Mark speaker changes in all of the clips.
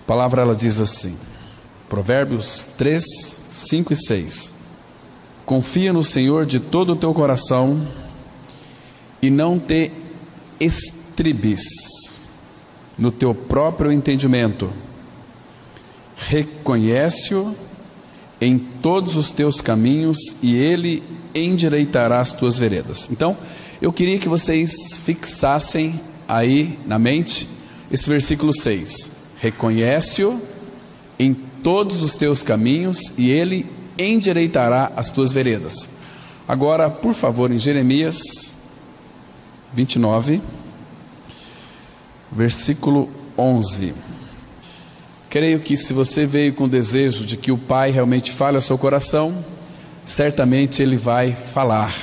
Speaker 1: palavra ela diz assim, Provérbios 3, 5 e 6. Confia no Senhor de todo o teu coração e não te estribes no teu próprio entendimento. Reconhece-o em todos os teus caminhos e ele endireitará as tuas veredas. Então, eu queria que vocês fixassem aí na mente esse versículo 6. Reconhece-o em todos os teus caminhos e ele endireitará as tuas veredas. Agora, por favor, em Jeremias 29, versículo 11. Creio que se você veio com o desejo de que o Pai realmente fale ao seu coração, certamente Ele vai falar.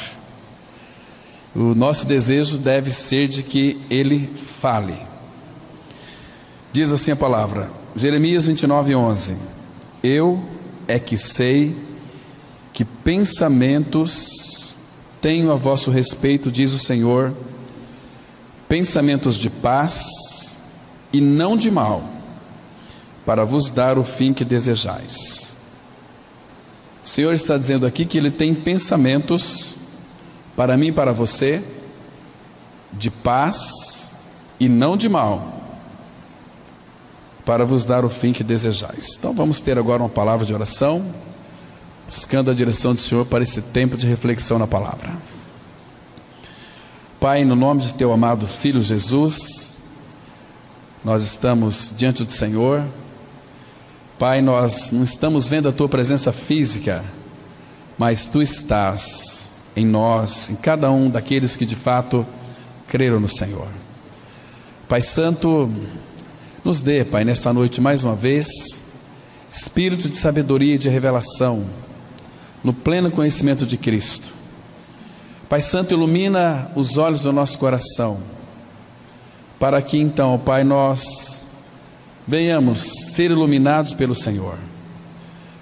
Speaker 1: O nosso desejo deve ser de que Ele fale. Diz assim a palavra, Jeremias 29, 11. Eu é que sei que pensamentos tenho a vosso respeito, diz o Senhor, pensamentos de paz e não de mal, para vos dar o fim que desejais. O Senhor está dizendo aqui que Ele tem pensamentos para mim e para você, de paz e não de mal, para vos dar o fim que desejais. Então vamos ter agora uma palavra de oração, buscando a direção do Senhor para esse tempo de reflexão na palavra. Pai, no nome de teu amado Filho Jesus, nós estamos diante do Senhor. Pai, nós não estamos vendo a tua presença física, mas tu estás em nós, em cada um daqueles que de fato creram no Senhor. Pai Santo, nos dê, Pai, nesta noite mais uma vez, espírito de sabedoria e de revelação, no pleno conhecimento de Cristo. Pai Santo, ilumina os olhos do nosso coração, para que então, Pai, nós venhamos ser iluminados pelo Senhor,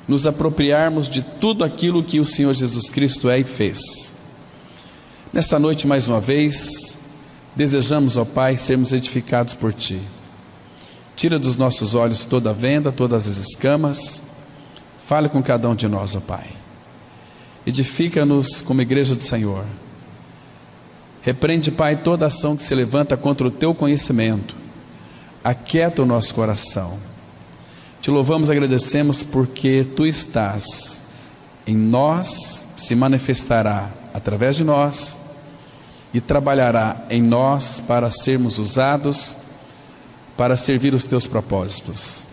Speaker 1: nos apropriarmos de tudo aquilo que o Senhor Jesus Cristo é e fez. Nessa noite, mais uma vez, desejamos, ó Pai, sermos edificados por Ti. Tira dos nossos olhos toda a venda, todas as escamas. Fale com cada um de nós, ó Pai. Edifica-nos como igreja do Senhor. Repreende, Pai, toda ação que se levanta contra o Teu conhecimento. Aquieta o nosso coração. Te louvamos e agradecemos porque Tu estás em nós, se manifestará através de nós e trabalhará em nós para sermos usados para servir os Teus propósitos.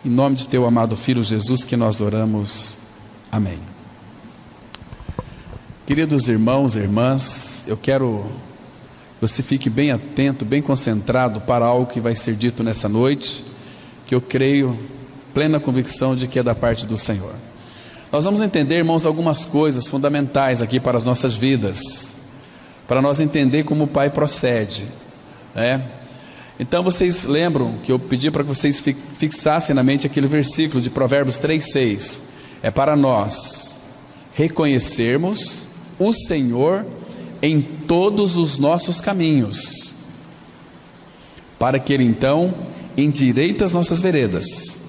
Speaker 1: Em nome de Teu amado Filho Jesus que nós oramos. Amém. Queridos irmãos e irmãs, eu quero que você fique bem atento, bem concentrado para algo que vai ser dito nessa noite, que eu creio, plena convicção de que é da parte do Senhor. Nós vamos entender, irmãos, algumas coisas fundamentais aqui para as nossas vidas, para nós entender como o Pai procede, né? Então vocês lembram que eu pedi para que vocês fixassem na mente aquele versículo de Provérbios 3,6. É para nós reconhecermos o Senhor em todos os nossos caminhos, para que Ele então endireite as nossas veredas.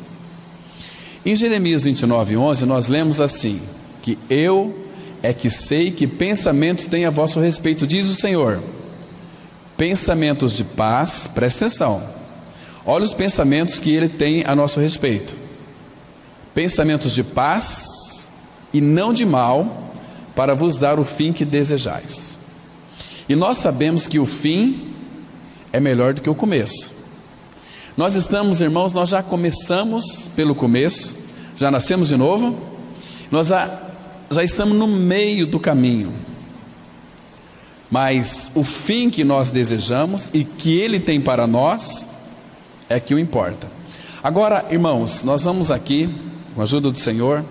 Speaker 1: Em Jeremias 29:11 nós lemos assim, que eu é que sei que pensamentos tenho a vosso respeito, diz o Senhor, pensamentos de paz. Presta atenção, olha os pensamentos que Ele tem a nosso respeito, pensamentos de paz e não de mal, para vos dar o fim que desejais. E nós sabemos que o fim é melhor do que o começo. Nós estamos, irmãos, nós já começamos pelo começo, já nascemos de novo, nós já estamos no meio do caminho, mas o fim que nós desejamos e que Ele tem para nós é que o importa. Agora, irmãos, nós vamos aqui, com a ajuda do Senhor,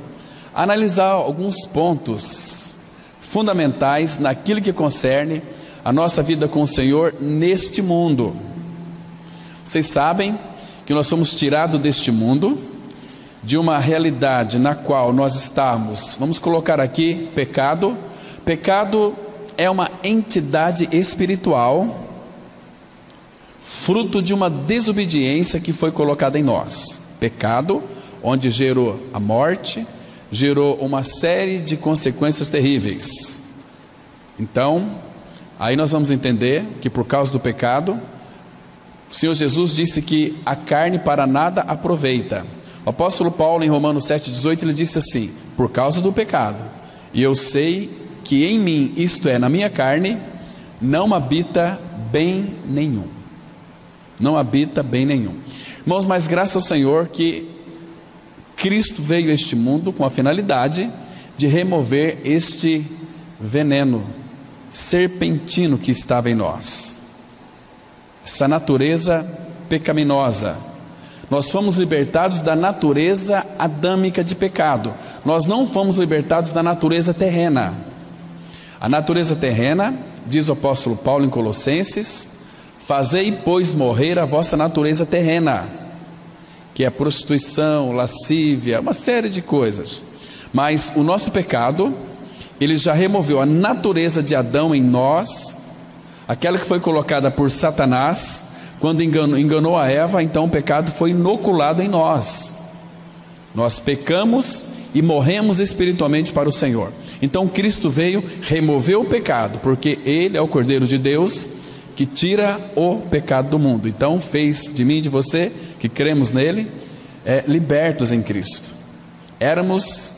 Speaker 1: analisar alguns pontos fundamentais naquilo que concerne a nossa vida com o Senhor neste mundo. Vocês sabem que nós somos tirados deste mundo, de uma realidade na qual nós estamos, vamos colocar aqui, pecado. Pecado é uma entidade espiritual fruto de uma desobediência que foi colocada em nós. Pecado, onde gerou a morte, gerou uma série de consequências terríveis. Então, aí nós vamos entender que por causa do pecado, o Senhor Jesus disse que a carne para nada aproveita. O apóstolo Paulo, em Romanos 7,18, ele disse assim: por causa do pecado, e eu sei que em mim, isto é, na minha carne, não habita bem nenhum. Não habita bem nenhum. Irmãos, mas graças ao Senhor que Cristo veio a este mundo com a finalidade de remover este veneno serpentino que estava em nós, essa natureza pecaminosa. Nós fomos libertados da natureza adâmica de pecado. Nós não fomos libertados da natureza terrena. A natureza terrena, diz o apóstolo Paulo em Colossenses: fazei, pois, morrer a vossa natureza terrena, que é prostituição, lascívia, uma série de coisas. Mas o nosso pecado, ele já removeu a natureza de Adão em nós, aquela que foi colocada por Satanás, quando enganou a Eva. Então o pecado foi inoculado em nós. Nós pecamos e morremos espiritualmente para o Senhor. Então Cristo veio remover o pecado, porque Ele é o Cordeiro de Deus que tira o pecado do mundo. Então fez de mim e de você, que cremos nele, libertos em Cristo. Éramos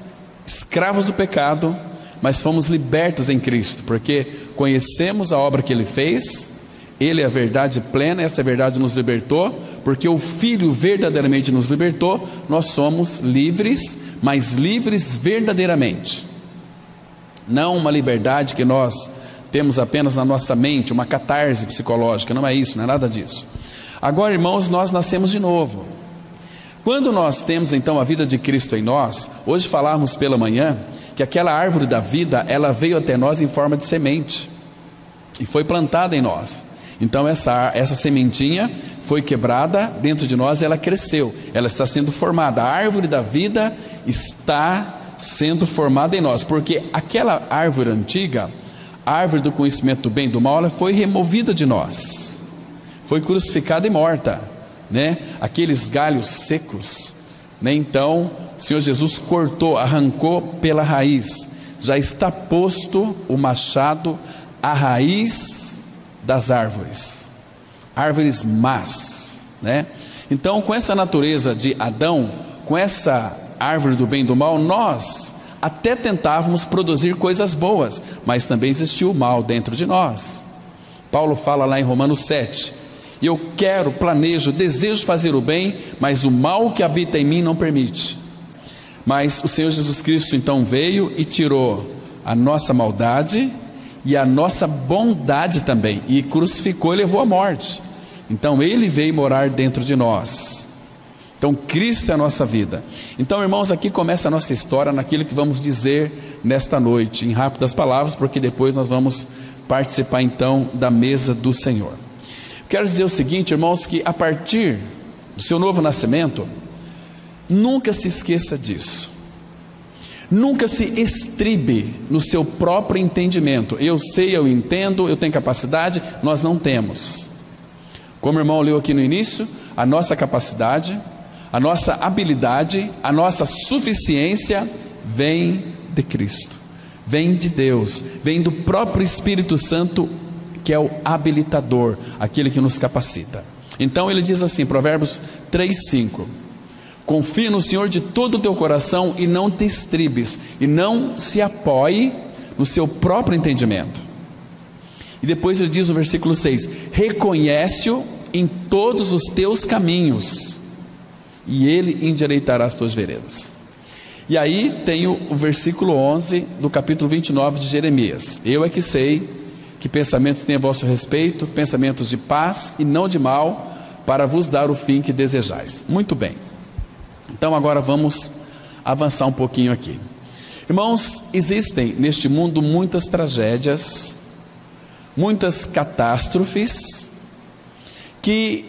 Speaker 1: escravos do pecado, mas fomos libertos em Cristo, porque conhecemos a obra que Ele fez. Ele é a verdade plena, essa verdade nos libertou, porque o Filho verdadeiramente nos libertou. Nós somos livres, mas livres verdadeiramente. Não uma liberdade que nós temos apenas na nossa mente, uma catarse psicológica. Não é isso, não é nada disso. Agora, irmãos, nós nascemos de novo. Quando nós temos então a vida de Cristo em nós, hoje falamos pela manhã que aquela árvore da vida, ela veio até nós em forma de semente e foi plantada em nós. Então essa sementinha foi quebrada dentro de nós e ela cresceu, ela está sendo formada. A árvore da vida está sendo formada em nós, porque aquela árvore antiga, a árvore do conhecimento do bem e do mal, ela foi removida de nós, foi crucificada e morta, né? Aqueles galhos secos, né? Então o Senhor Jesus cortou, arrancou pela raiz. Já está posto o machado à raiz das árvores, árvores más, né? Então, com essa natureza de Adão, com essa árvore do bem e do mal, nós até tentávamos produzir coisas boas, mas também existiu o mal dentro de nós. Paulo fala lá em Romanos 7: e eu quero, planejo, desejo fazer o bem, mas o mal que habita em mim não permite. Mas o Senhor Jesus Cristo então veio e tirou a nossa maldade e a nossa bondade também, e crucificou e levou à morte. Então Ele veio morar dentro de nós. Então Cristo é a nossa vida. Então, irmãos, aqui começa a nossa história naquilo que vamos dizer nesta noite, em rápidas palavras, porque depois nós vamos participar então da mesa do Senhor. Quero dizer o seguinte, irmãos, que a partir do seu novo nascimento, nunca se esqueça disso. Nunca se estribe no seu próprio entendimento. Eu sei, eu entendo, eu tenho capacidade. Nós não temos. Como o irmão leu aqui no início, a nossa capacidade, a nossa habilidade, a nossa suficiência vem de Cristo, vem de Deus, vem do próprio Espírito Santo, que é o habilitador, aquele que nos capacita. Então ele diz assim, Provérbios 3:5: confia no Senhor de todo o teu coração e não te estribes, e não se apoie no seu próprio entendimento. E depois ele diz no versículo 6: reconhece-o em todos os teus caminhos, e ele endireitará as tuas veredas. E aí tem o versículo 11 do capítulo 29 de Jeremias: eu é que sei que pensamentos têm a vosso respeito, pensamentos de paz e não de mal, para vos dar o fim que desejais. Muito bem. Então agora vamos avançar um pouquinho aqui. Irmãos, existem neste mundo muitas tragédias, muitas catástrofes, que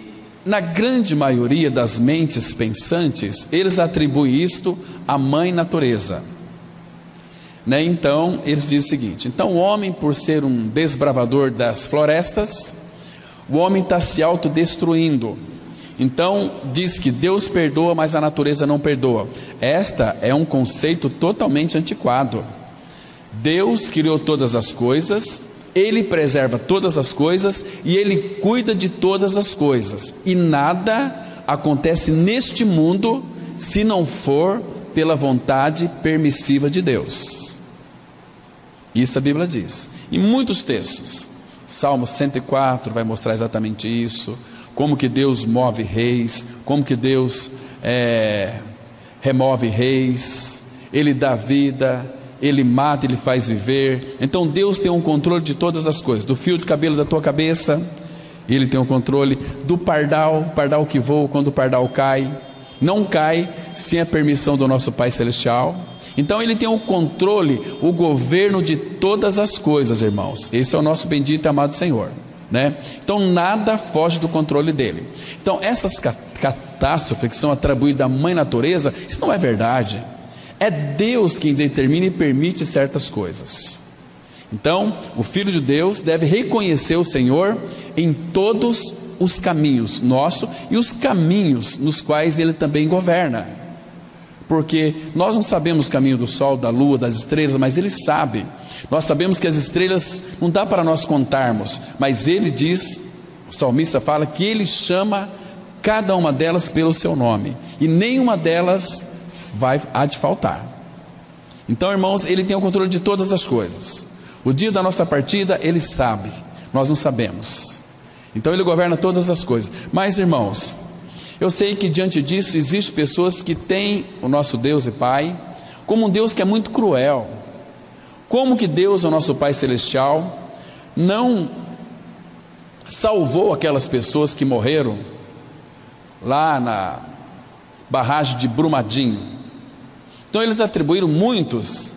Speaker 1: na grande maioria das mentes pensantes, eles atribuem isto à mãe natureza, né? Então eles dizem o seguinte: então o homem, por ser um desbravador das florestas, O homem está se autodestruindo. Então diz que Deus perdoa, mas a natureza não perdoa. Esta é um conceito totalmente antiquado. Deus criou todas as coisas, Ele preserva todas as coisas e Ele cuida de todas as coisas. E nada acontece neste mundo se não for pela vontade permissiva de Deus. Isso a Bíblia diz. Em muitos textos, Salmo 104 vai mostrar exatamente isso. Como que Deus move reis, como que Deus remove reis, Ele dá vida, Ele mata, Ele faz viver. Então Deus tem um controle de todas as coisas. Do fio de cabelo da tua cabeça, Ele tem o controle. Do pardal que voa, quando o pardal cai, não cai sem a permissão do nosso Pai Celestial. Então Ele tem o controle, o governo de todas as coisas, irmãos. Esse é o nosso bendito e amado Senhor, né? Então nada foge do controle dele. Então essas catástrofes que são atribuídas à mãe natureza, isso não é verdade. É Deus quem determina e permite certas coisas. Então o Filho de Deus deve reconhecer o Senhor em todos os caminhos nossos e os caminhos nos quais Ele também governa. Porque nós não sabemos o caminho do sol, da lua, das estrelas, mas Ele sabe. Nós sabemos que as estrelas não dá para nós contarmos, mas Ele diz, o salmista fala que Ele chama cada uma delas pelo seu nome, e nenhuma delas há de faltar. Então, irmãos, Ele tem o controle de todas as coisas. O dia da nossa partida Ele sabe, nós não sabemos. Então Ele governa todas as coisas. Mas, irmãos, eu sei que diante disso existem pessoas que têm o nosso Deus e Pai como um Deus que é muito cruel. Como que Deus, o nosso Pai Celestial, não salvou aquelas pessoas que morreram lá na barragem de Brumadinho? Então eles atribuíram muitos.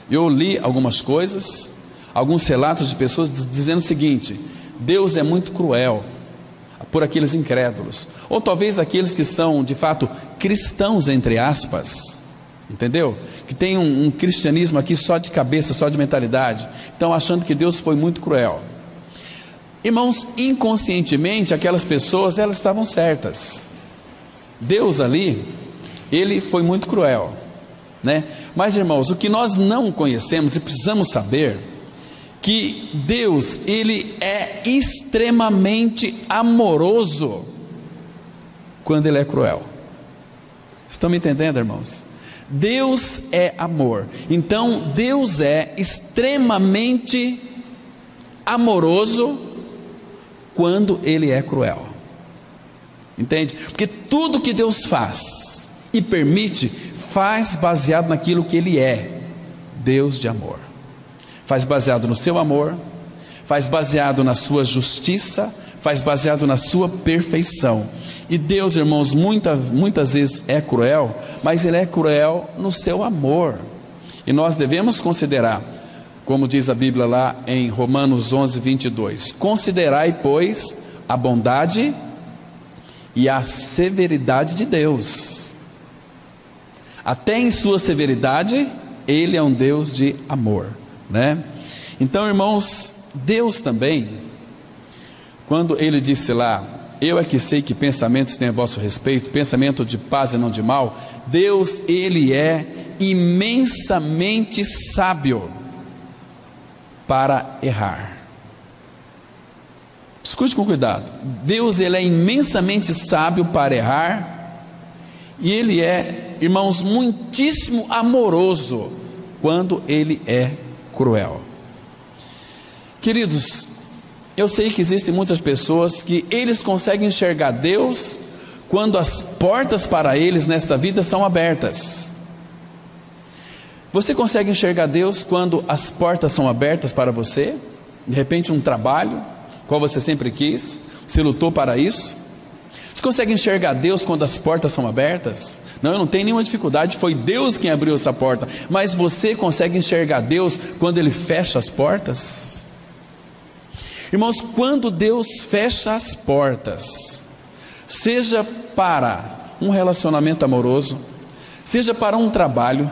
Speaker 1: Eu li algumas coisas, alguns relatos de pessoas dizendo o seguinte: Deus é muito cruel por aqueles incrédulos, ou talvez aqueles que são de fato cristãos, entre aspas, entendeu? Que tem um cristianismo aqui só de cabeça, só de mentalidade, estão achando que Deus foi muito cruel. Irmãos, inconscientemente aquelas pessoas, elas estavam certas. Deus ali, Ele foi muito cruel, né? Mas, irmãos, o que nós não conhecemos e precisamos saber, que Deus, Ele é extremamente amoroso quando Ele é cruel. Estão me entendendo, irmãos? Deus é amor. Então Deus é extremamente amoroso quando Ele é cruel. Entende? Porque tudo que Deus faz e permite, faz baseado naquilo que Ele é, Deus de amor. Faz baseado no seu amor, faz baseado na sua justiça, faz baseado na sua perfeição. E Deus, irmãos, muitas vezes é cruel, mas Ele é cruel no seu amor. E nós devemos considerar, como diz a Bíblia lá em Romanos 11, 22, considerai, pois, a bondade e a severidade de Deus. Até em sua severidade, Ele é um Deus de amor, né? Então, irmãos, Deus também, quando Ele disse lá: eu é que sei que pensamentos têm a vosso respeito, pensamento de paz e não de mal, Deus, Ele é imensamente sábio para errar. Escute com cuidado. Deus, Ele é imensamente sábio para errar, e Ele é, irmãos, muitíssimo amoroso quando Ele é cruel. Queridos, eu sei que existem muitas pessoas que eles conseguem enxergar Deus quando as portas para eles nesta vida são abertas. Você consegue enxergar Deus quando as portas são abertas para você? De repente um trabalho, qual você sempre quis, você lutou para isso? Você consegue enxergar Deus quando as portas são abertas? Não, eu não tenho nenhuma dificuldade, foi Deus quem abriu essa porta. Mas você consegue enxergar Deus quando Ele fecha as portas? Irmãos, quando Deus fecha as portas, seja para um relacionamento amoroso, seja para um trabalho,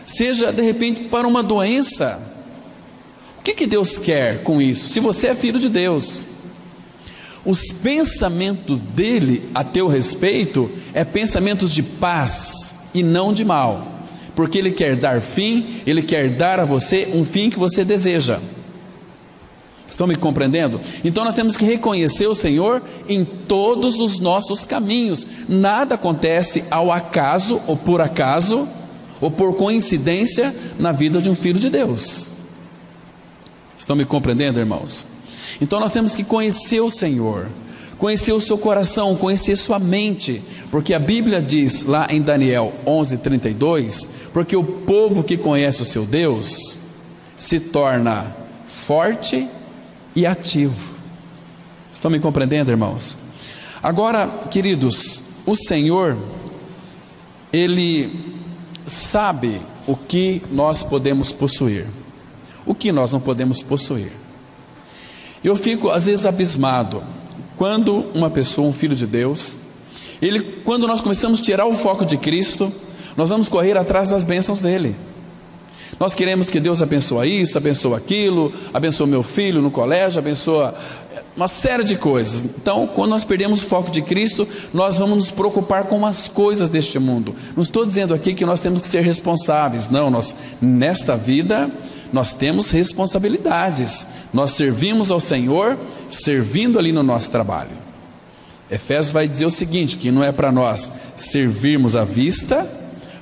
Speaker 1: seja de repente para uma doença, o que Deus quer com isso? Se você é filho de Deus, Os pensamentos dele a teu respeito é pensamentos de paz e não de mal, porque ele quer dar fim, ele quer dar a você um fim que você deseja. Estão me compreendendo? Então nós temos que reconhecer o Senhor em todos os nossos caminhos. Nada acontece ao acaso, ou por coincidência na vida de um filho de Deus. Estão me compreendendo, irmãos? Então nós temos que conhecer o Senhor, conhecer o seu coração, conhecer sua mente, porque a Bíblia diz lá em Daniel 11:32, porque o povo que conhece o seu Deus se torna forte e ativo. Estão me compreendendo, irmãos? Agora, queridos, o Senhor, Ele sabe o que nós podemos possuir, o que nós não podemos possuir. Eu fico às vezes abismado quando uma pessoa, um filho de Deus, quando nós começamos a tirar o foco de Cristo, nós vamos correr atrás das bênçãos dele. Nós queremos que Deus abençoe isso, abençoe aquilo, abençoe meu filho no colégio, abençoe uma série de coisas. Então, quando nós perdemos o foco de Cristo, nós vamos nos preocupar com as coisas deste mundo. Não estou dizendo aqui que nós temos que ser responsáveis, não, nesta vida, nós temos responsabilidades, nós servimos ao Senhor, servindo ali no nosso trabalho. Efésios vai dizer o seguinte, que não é para nós servirmos à vista,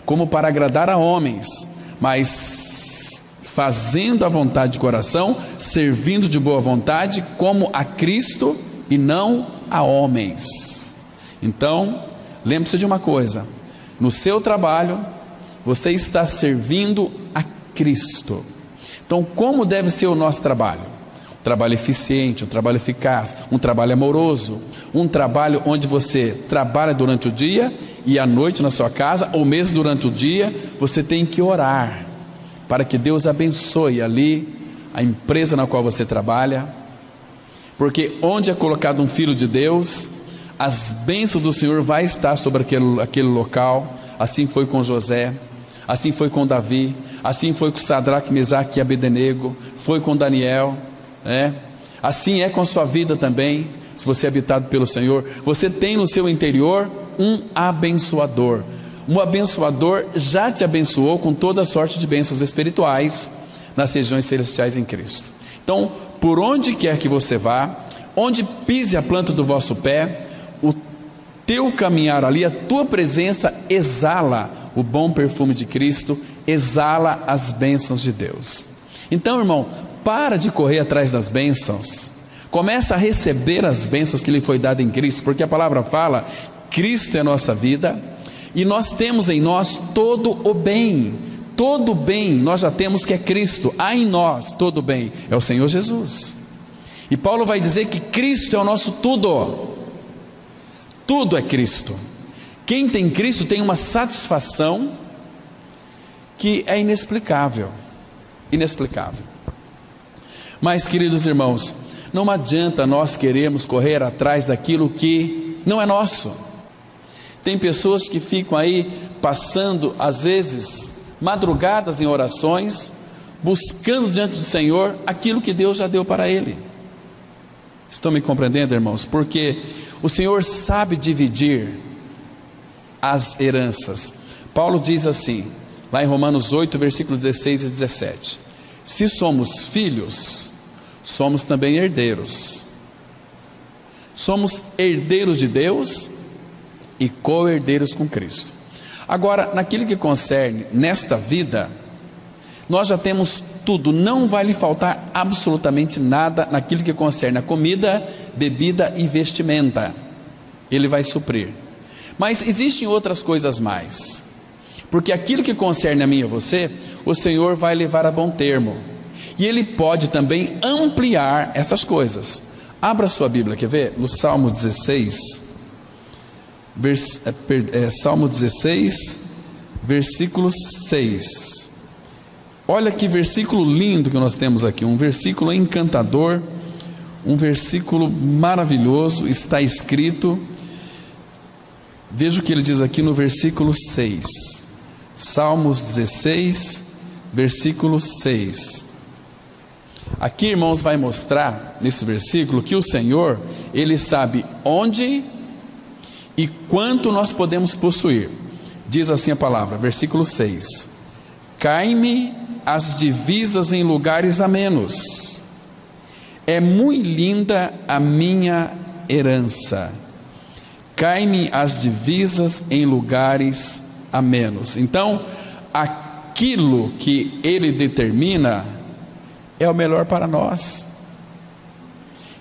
Speaker 1: como para agradar a homens, mas fazendo a vontade de coração, servindo de boa vontade, como a Cristo e não a homens. Então, lembre-se de uma coisa, no seu trabalho, você está servindo a Cristo. Então, como deve ser o nosso trabalho? Um trabalho eficiente, um trabalho eficaz, um trabalho amoroso, um trabalho onde você trabalha durante o dia e à noite na sua casa, ou mesmo durante o dia, você tem que orar para que Deus abençoe ali a empresa na qual você trabalha, porque onde é colocado um filho de Deus, as bênçãos do Senhor vai estar sobre aquele local. Assim foi com José, assim foi com Davi, assim foi com Sadraque, Mesaque e Abednego, foi com Daniel, assim é com a sua vida também. Se você é habitado pelo Senhor, você tem no seu interior um abençoador. Um abençoador já te abençoou com toda a sorte de bênçãos espirituais nas regiões celestiais em Cristo. Então, por onde quer que você vá, onde pise a planta do vosso pé, o teu caminhar ali, a tua presença exala o bom perfume de Cristo, exala as bênçãos de Deus. Então, irmão, para de correr atrás das bênçãos, começa a receber as bênçãos que lhe foi dada em Cristo, porque a palavra fala, Cristo é a nossa vida, e nós temos em nós todo o bem nós já temos, que é Cristo. Há em nós todo o bem, é o Senhor Jesus. E Paulo vai dizer que Cristo é o nosso tudo é Cristo. Quem tem Cristo tem uma satisfação que é inexplicável. Mas, queridos irmãos, não adianta nós queremos correr atrás daquilo que não é nosso. Tem pessoas que ficam aí passando, às vezes, madrugadas em orações, buscando diante do Senhor aquilo que Deus já deu para ele. Estão me compreendendo, irmãos? Porque o Senhor sabe dividir as heranças. Paulo diz assim, lá em Romanos 8, versículos 16 e 17: se somos filhos, somos também herdeiros. Somos herdeiros de Deus e co-herdeiros com Cristo. Agora, naquilo que concerne nesta vida, nós já temos tudo, não vai lhe faltar absolutamente nada naquilo que concerne a comida, bebida e vestimenta. Ele vai suprir. Mas existem outras coisas mais, porque aquilo que concerne a mim e a você, o Senhor vai levar a bom termo, e Ele pode também ampliar essas coisas. Abra sua Bíblia, quer ver? No Salmo 16, Salmo 16, versículo 6. Olha que versículo lindo que nós temos aqui, um versículo encantador, um versículo maravilhoso. Está escrito, veja o que ele diz aqui no versículo 6, Salmos 16, versículo 6: Aqui, irmãos, vai mostrar nesse versículo que o Senhor, Ele sabe onde e quanto nós podemos possuir. Diz assim a palavra, versículo 6: cai-me as divisas em lugares amenos, é muito linda a minha herança. Cai-me as divisas em lugares amenos. Então, aquilo que Ele determina é o melhor para nós.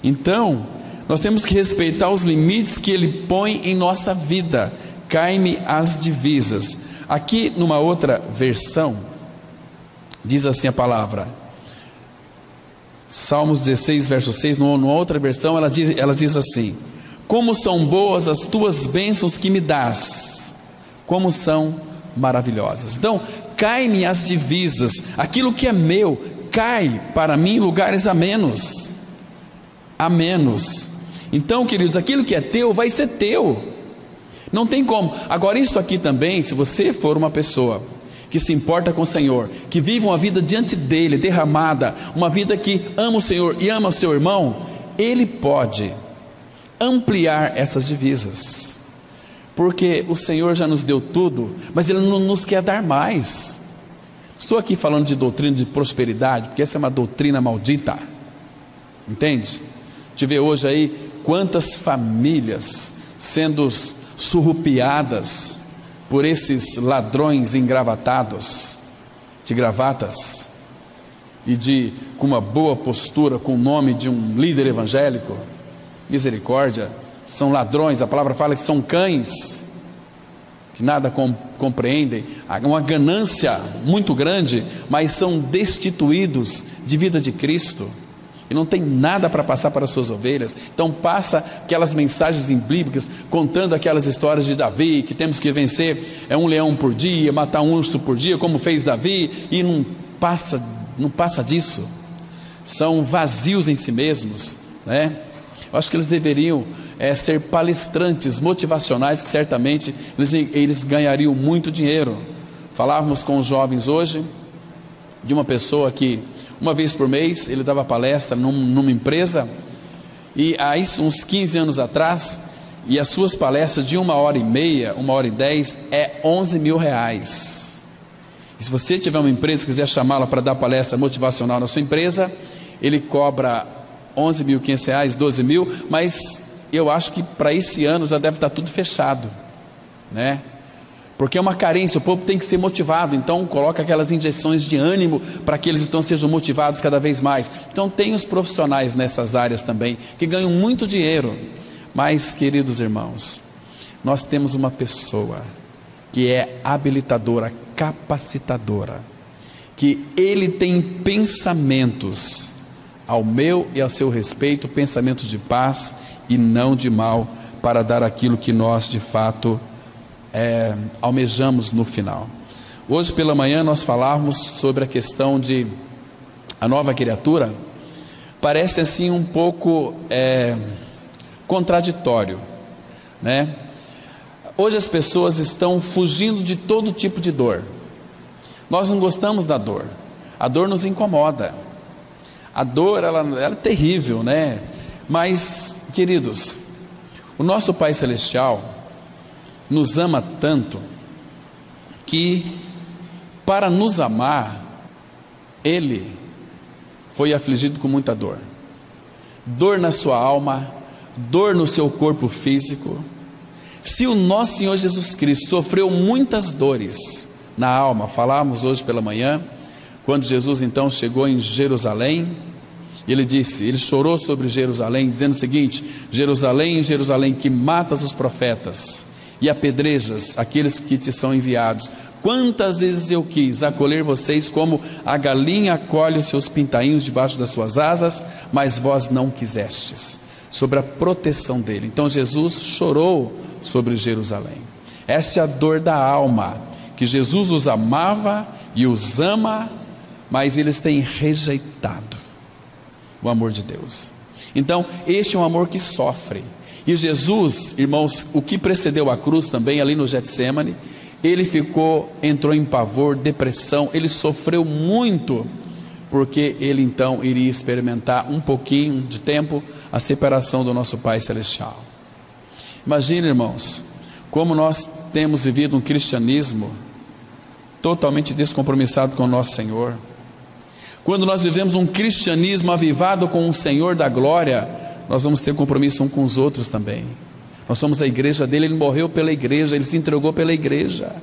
Speaker 1: Então, nós temos que respeitar os limites que Ele põe em nossa vida. Cai-me as divisas. Aqui numa outra versão, diz assim a palavra, Salmos 16, verso 6, numa outra versão, ela diz assim: como são boas as tuas bênçãos que me dás, como são maravilhosas. Então, cai-me as divisas, aquilo que é meu, cai para mim em lugares amenos. Então, queridos, aquilo que é teu, vai ser teu, não tem como. Agora, isso aqui também, se você for uma pessoa que se importa com o Senhor, que vive uma vida diante dEle, derramada, uma vida que ama o Senhor e ama o seu irmão, Ele pode ampliar essas divisas, porque o Senhor já nos deu tudo, mas Ele não nos quer dar mais. Estou aqui falando de doutrina de prosperidade, porque essa é uma doutrina maldita, entende? Te vê hoje aí quantas famílias sendo surrupiadas por esses ladrões engravatados, de gravatas, e com uma boa postura, com o nome de um líder evangélico. Misericórdia, são ladrões, a palavra fala que são cães, que nada compreendem, uma ganância muito grande, mas são destituídos de vida de Cristo, e não tem nada para passar para as suas ovelhas. Então passa aquelas mensagens bíblicas, contando aquelas histórias de Davi, que temos que vencer um leão por dia, matar um urso por dia, como fez Davi, e não passa disso. São vazios em si mesmos, né? Eu acho que eles deveriam ser palestrantes motivacionais, que certamente eles ganhariam muito dinheiro. Falávamos com os jovens hoje de uma pessoa que uma vez por mês ele dava palestra numa empresa, e há isso, uns 15 anos atrás, e as suas palestras de 1h30, 1h10 é 11 mil reais. E se você tiver uma empresa e quiser chamá-la para dar palestra motivacional na sua empresa, ele cobra 11.500 reais, 12 mil, mas eu acho que para esse ano já deve estar tudo fechado, né? Porque é uma carência, o povo tem que ser motivado, então coloca aquelas injeções de ânimo para que eles então sejam motivados cada vez mais. Então tem os profissionais nessas áreas também, que ganham muito dinheiro, mas, queridos irmãos, nós temos uma pessoa que é habilitadora, capacitadora, que Ele tem pensamentos ao meu e ao seu respeito, pensamentos de paz e não de mal, para dar aquilo que nós de fato almejamos no final. Hoje pela manhã nós falávamos sobre a questão de a nova criatura. Parece assim um pouco contraditório, né? Hoje as pessoas estão fugindo de todo tipo de dor. Nós não gostamos da dor, a dor nos incomoda, a dor ela é terrível, né? Mas, queridos, o nosso Pai Celestial nos ama tanto, que para nos amar, Ele foi afligido com muita dor. Dor na sua alma, dor no seu corpo físico. Se o nosso Senhor Jesus Cristo sofreu muitas dores na alma, falamos hoje pela manhã, quando Jesus então chegou em Jerusalém, ele chorou sobre Jerusalém, dizendo o seguinte: Jerusalém, Jerusalém, que matas os profetas e apedrejas aqueles que te são enviados, quantas vezes eu quis acolher vocês como a galinha acolhe os seus pintainhos debaixo das suas asas, mas vós não quisestes. Sobre a proteção dele. Então Jesus chorou sobre Jerusalém. Esta é a dor da alma, que Jesus os amava e os ama, mas eles têm rejeitado o amor de Deus. Então este é um amor que sofre. E Jesus, irmãos, o que precedeu a cruz também, ali no Getsêmani, ele entrou em pavor, depressão, ele sofreu muito porque ele então iria experimentar um pouquinho de tempo a separação do nosso Pai Celestial. Imagine, irmãos, como nós temos vivido um cristianismo totalmente descompromissado com o nosso Senhor. Quando nós vivemos um cristianismo avivado com o Senhor da glória, nós vamos ter compromisso um com os outros também. Nós somos a igreja dele, ele morreu pela igreja, ele se entregou pela igreja.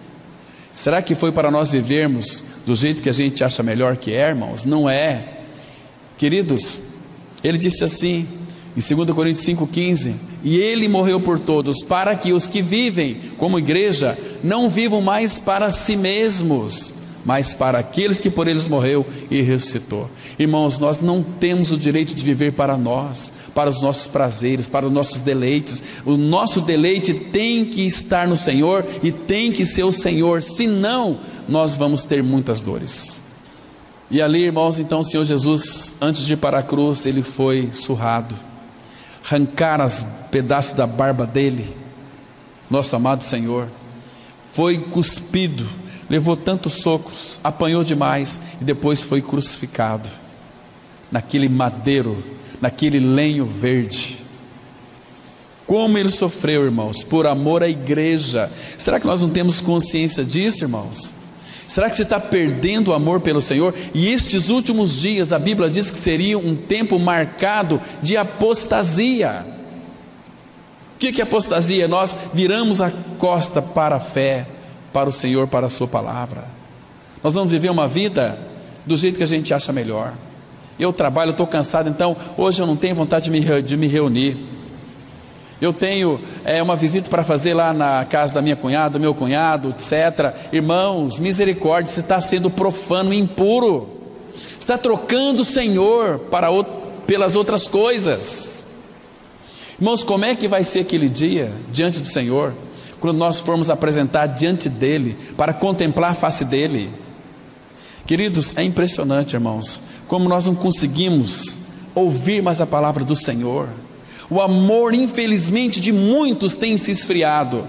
Speaker 1: Será que foi para nós vivermos do jeito que a gente acha melhor que é, irmãos? Não é. Queridos, ele disse assim, em 2 Coríntios 5,15, e ele morreu por todos, para que os que vivem como igreja, não vivam mais para si mesmos, mas para aqueles que por eles morreu e ressuscitou. Irmãos, nós não temos o direito de viver para nós, para os nossos prazeres, para os nossos deleites. O nosso deleite tem que estar no Senhor e tem que ser o Senhor, senão nós vamos ter muitas dores. E ali, irmãos, então o Senhor Jesus, antes de ir para a cruz, ele foi surrado, arrancaram os pedaços da barba dele, nosso amado Senhor, foi cuspido, levou tantos socos, apanhou demais e depois foi crucificado naquele madeiro, naquele lenho verde. Como ele sofreu, irmãos, por amor à igreja. Será que nós não temos consciência disso, irmãos? Será que você está perdendo o amor pelo Senhor? E estes últimos dias, a Bíblia diz que seria um tempo marcado de apostasia. O que é apostasia? Nós viramos a costa para a fé, para o Senhor, para a sua palavra. Nós vamos viver uma vida do jeito que a gente acha melhor. Eu trabalho, eu estou cansado, então hoje eu não tenho vontade de me reunir. Eu tenho uma visita para fazer lá na casa da minha cunhada, do meu cunhado, etc. Irmãos, misericórdia, você está sendo profano e impuro. Você está trocando o Senhor pelas outras coisas. Irmãos, como é que vai ser aquele dia diante do Senhor, quando nós formos apresentar diante dele, para contemplar a face dele? Queridos, é impressionante, irmãos, como nós não conseguimos ouvir mais a palavra do Senhor. O amor, infelizmente, de muitos tem se esfriado.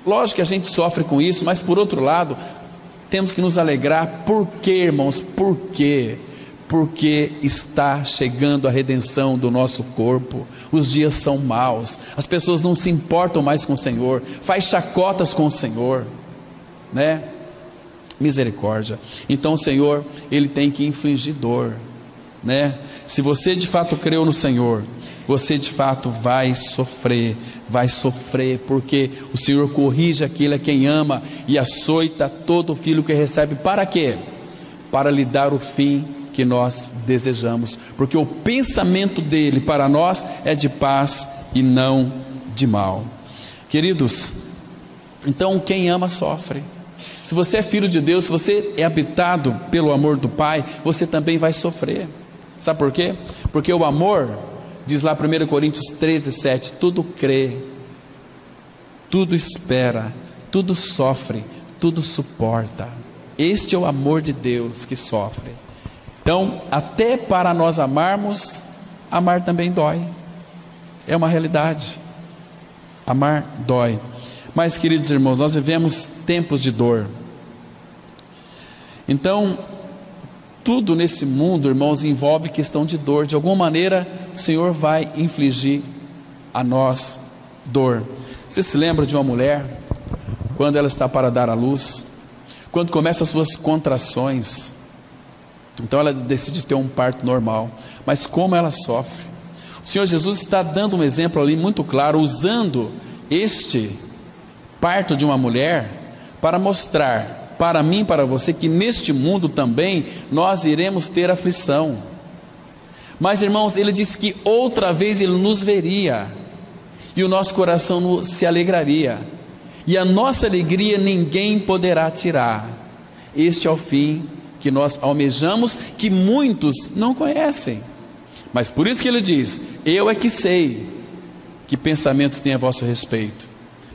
Speaker 1: Lógico que a gente sofre com isso, mas por outro lado, temos que nos alegrar. Por quê, irmãos? Por quê? Porque está chegando a redenção do nosso corpo. Os dias são maus, as pessoas não se importam mais com o Senhor, faz chacotas com o Senhor, né? Misericórdia. Então o Senhor, ele tem que infligir dor, né? Se você de fato creu no Senhor, você de fato vai sofrer, porque o Senhor corrige aquilo a quem ama e açoita todo filho que recebe. Para quê? Para lhe dar o fim que nós desejamos, porque o pensamento dele para nós é de paz e não de mal. Queridos, então quem ama sofre. Se você é filho de Deus, se você é habitado pelo amor do Pai, você também vai sofrer. Sabe por quê? Porque o amor, diz lá 1 Coríntios 13:7, tudo crê, tudo espera, tudo sofre, tudo suporta. Este é o amor de Deus que sofre. Então, até para nós amarmos, amar também dói. É uma realidade. Amar dói. Mas, queridos irmãos, nós vivemos tempos de dor. Então, tudo nesse mundo, irmãos, envolve questão de dor. De alguma maneira, o Senhor vai infligir a nós dor. Você se lembra de uma mulher, quando ela está para dar à luz, quando começam as suas contrações, então ela decide ter um parto normal, mas como ela sofre. O Senhor Jesus está dando um exemplo ali muito claro, usando este parto de uma mulher para mostrar para mim, para você, que neste mundo também nós iremos ter aflição. Mas, irmãos, ele disse que outra vez ele nos veria e o nosso coração se alegraria, e a nossa alegria ninguém poderá tirar. Este é o fim que nós almejamos, que muitos não conhecem. Mas por isso que ele diz: eu é que sei que pensamentos têm a vosso respeito,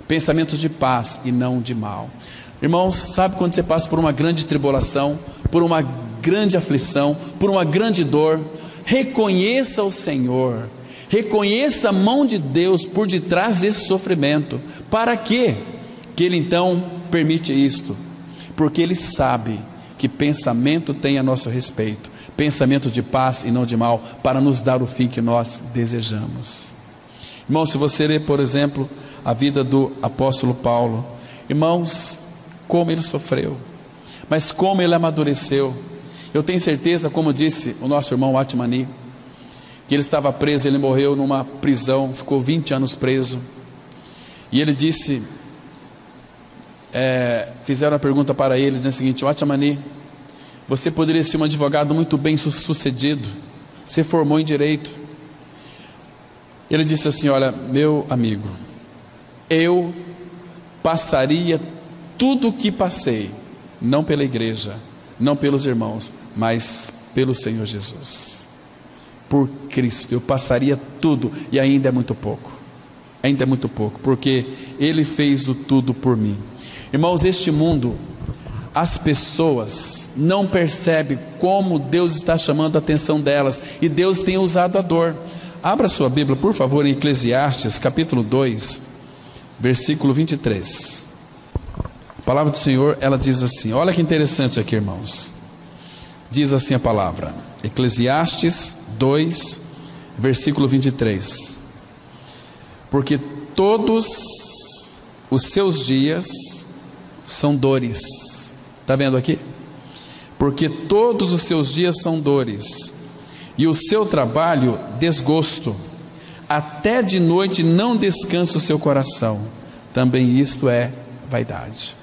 Speaker 1: pensamentos de paz e não de mal. Irmãos, sabe quando você passa por uma grande tribulação, por uma grande aflição, por uma grande dor, reconheça o Senhor, reconheça a mão de Deus por detrás desse sofrimento. Para quê? Que Ele então permite isto? Porque Ele sabe que pensamento tem a nosso respeito, pensamento de paz e não de mal, para nos dar o fim que nós desejamos. Irmãos, se você ler, por exemplo, a vida do apóstolo Paulo, irmãos, como ele sofreu, mas como ele amadureceu. Eu tenho certeza, como disse o nosso irmão Atmani, que ele estava preso, ele morreu numa prisão, ficou 20 anos preso, e ele disse, fizeram a pergunta para ele, dizendo o seguinte: Atmani, você poderia ser um advogado muito bem sucedido, você formou em direito. Ele disse assim: olha, meu amigo, eu passaria tudo o que passei, não pela igreja, não pelos irmãos, mas pelo Senhor Jesus, por Cristo, eu passaria tudo, e ainda é muito pouco, porque Ele fez o tudo por mim. Irmãos, este mundo, as pessoas não percebem como Deus está chamando a atenção delas, e Deus tem usado a dor. Abra sua Bíblia, por favor, em Eclesiastes, capítulo 2, versículo 23. A palavra do Senhor, ela diz assim, olha que interessante aqui, irmãos. Diz assim a palavra, Eclesiastes 2, versículo 23. Porque todos os seus dias são dores. Está vendo aqui? Porque todos os seus dias são dores, e o seu trabalho desgosto. Até de noite não descansa o seu coração. Também isto é vaidade.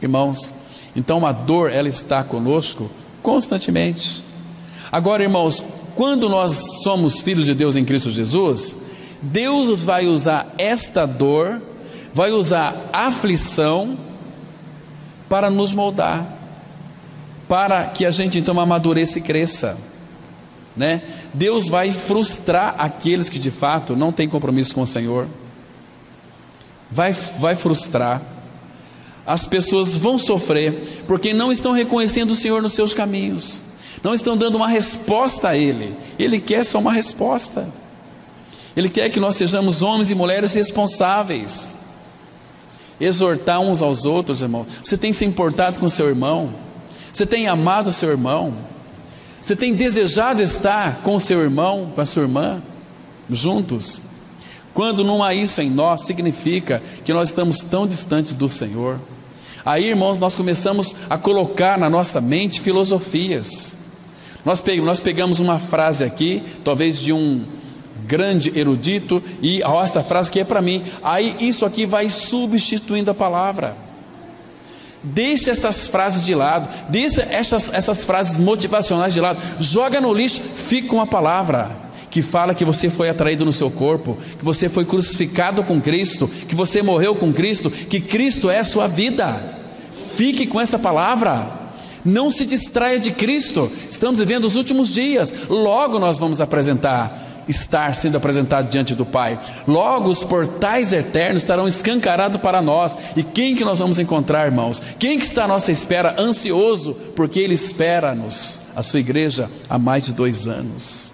Speaker 1: Irmãos, então a dor, ela está conosco constantemente. Agora, irmãos, quando nós somos filhos de Deus em Cristo Jesus, Deus vai usar esta dor, vai usar a aflição para nos moldar, para que a gente então amadureça e cresça, né? Deus vai frustrar aqueles que de fato não têm compromisso com o Senhor, vai frustrar. As pessoas vão sofrer, porque não estão reconhecendo o Senhor nos seus caminhos, não estão dando uma resposta a Ele. Ele quer só uma resposta. Ele quer que nós sejamos homens e mulheres responsáveis, exortar uns aos outros, irmão. Você tem se importado com o seu irmão? Você tem amado o seu irmão? Você tem desejado estar com o seu irmão, com a sua irmã, juntos? Quando não há isso em nós, significa que nós estamos tão distantes do Senhor. Aí, irmãos, nós começamos a colocar na nossa mente filosofias. Nós pegamos uma frase aqui, talvez de um grande erudito, e essa frase aqui é para mim. Aí isso aqui vai substituindo a palavra. Deixa essas frases de lado, deixa essas frases motivacionais de lado, joga no lixo, fica com a palavra que fala que você foi atraído no seu corpo, que você foi crucificado com Cristo, que você morreu com Cristo, que Cristo é a sua vida. Fique com essa palavra, não se distraia de Cristo. Estamos vivendo os últimos dias, logo nós vamos estar sendo apresentado diante do Pai. Logo os portais eternos estarão escancarados para nós. E quem que nós vamos encontrar, irmãos? Quem que está à nossa espera, ansioso, porque Ele espera-nos, a sua igreja, há mais de 2 anos.